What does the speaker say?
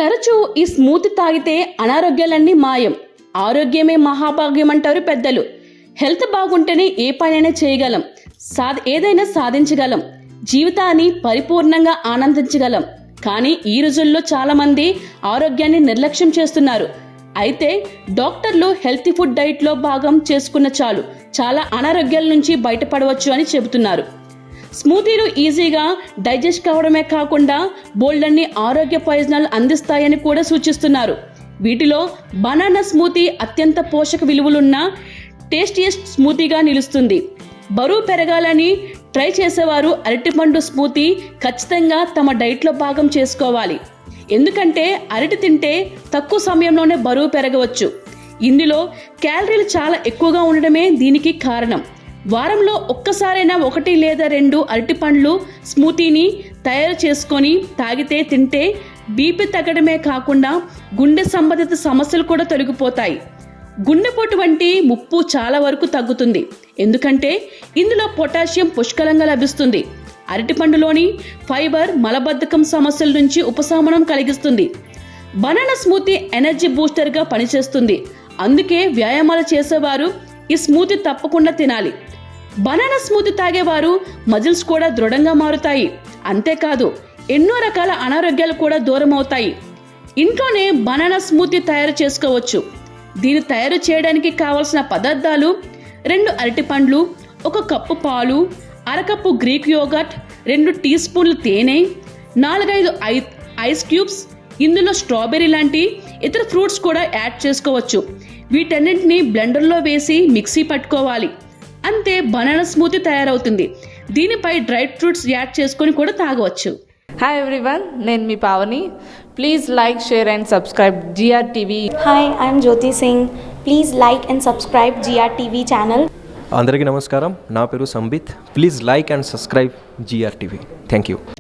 తరచూ ఈ స్మూతీ తాగితే అనారోగ్యాలన్నీ మాయం, ఆరోగ్యమే మహాభాగ్యం అంటారు పెద్దలు. హెల్త్ బాగుంటేనే ఏ పనైనా చేయగలం, ఏదైనా సాధించగలం, జీవితాన్ని పరిపూర్ణంగా ఆనందించగలం. కానీ ఈ రోజుల్లో చాలా మంది ఆరోగ్యాన్ని నిర్లక్ష్యం చేస్తున్నారు. అయితే డాక్టర్లు హెల్తీ ఫుడ్ డైట్లో భాగం చేసుకున్న చాలా అనారోగ్యాల నుంచి బయటపడవచ్చు అని చెబుతున్నారు. స్మూతీలు ఈజీగా డైజెస్ట్ కావడమే కాకుండా బోల్డన్ని ఆరోగ్య ప్రయోజనాలు అందిస్తాయని కూడా సూచిస్తున్నారు. వీటిలో బనానా స్మూతీ అత్యంత పోషక విలువలున్న టేస్టీయెస్ట్ స్మూతీగా నిలుస్తుంది. బరువు పెరగాలని ట్రై చేసేవారు అరటిపండు స్మూతీ ఖచ్చితంగా తమ డైట్లో భాగం చేసుకోవాలి. ఎందుకంటే అరటి తింటే తక్కువ సమయంలోనే బరువు పెరగవచ్చు. ఇందులో క్యాలరీలు చాలా ఎక్కువగా ఉండడమే దీనికి కారణం. వారంలో ఒక్కసారైనా 1 లేదా 2 అరటిపండ్లు స్మూతీని తయారు చేసుకొని తింటే బీపీ తగ్గడమే కాకుండా గుండె సంబంధిత సమస్యలు కూడా తొలగిపోతాయి. గుండెపోటు వంటి ముప్పు చాలా వరకు తగ్గుతుంది. ఎందుకంటే ఇందులో పొటాషియం పుష్కలంగా లభిస్తుంది. అరటిపండులోని ఫైబర్ మలబద్ధకం సమస్యల నుంచి ఉపశమనం కలిగిస్తుంది. బనానా స్మూతీ ఎనర్జీ బూస్టర్గా పనిచేస్తుంది. అందుకే వ్యాయామాలు చేసేవారు ఈ స్మూతీ తప్పకుండా తినాలి. బనానా స్మూతీ తాగేవారు మజిల్స్ కూడా దృఢంగా మారుతాయి. అంతేకాదు ఎన్నో రకాల అనారోగ్యాలు కూడా దూరం అవుతాయి. ఇంట్లోనే బనానా స్మూతీ తయారు చేసుకోవచ్చు. దీన్ని తయారు చేయడానికి కావలసిన పదార్థాలు 2 అరటిపండ్లు, 1 కప్పు పాలు, అరకప్పు గ్రీక్ యోగర్ట్, 2 టీ స్పూన్లు తేనె, 4-5 ఐస్ క్యూబ్స్. ఇందులో స్ట్రాబెర్రీ లాంటి ఇతర ఫ్రూట్స్ కూడా యాడ్ చేసుకోవచ్చు. వీటన్నింటినీ బ్లెండర్లో వేసి మిక్సీ పట్టుకోవాలి. అంతే, బనానా స్మూతీ తయారవుతుంది. దీనిపై డ్రై ఫ్రూట్స్ యాడ్ చేసుకొని కూడా తాగవచ్చు. హాయ్ ఎవ్రీవన్, నేను మీ Pavani. Please like, share and subscribe GRTV. Hi, I'm Jyoti Singh. Please like and subscribe GRTV channel. అందరికీ నమస్కారం. నా పేరు Sambit. Please like and subscribe GRTV. Thank you.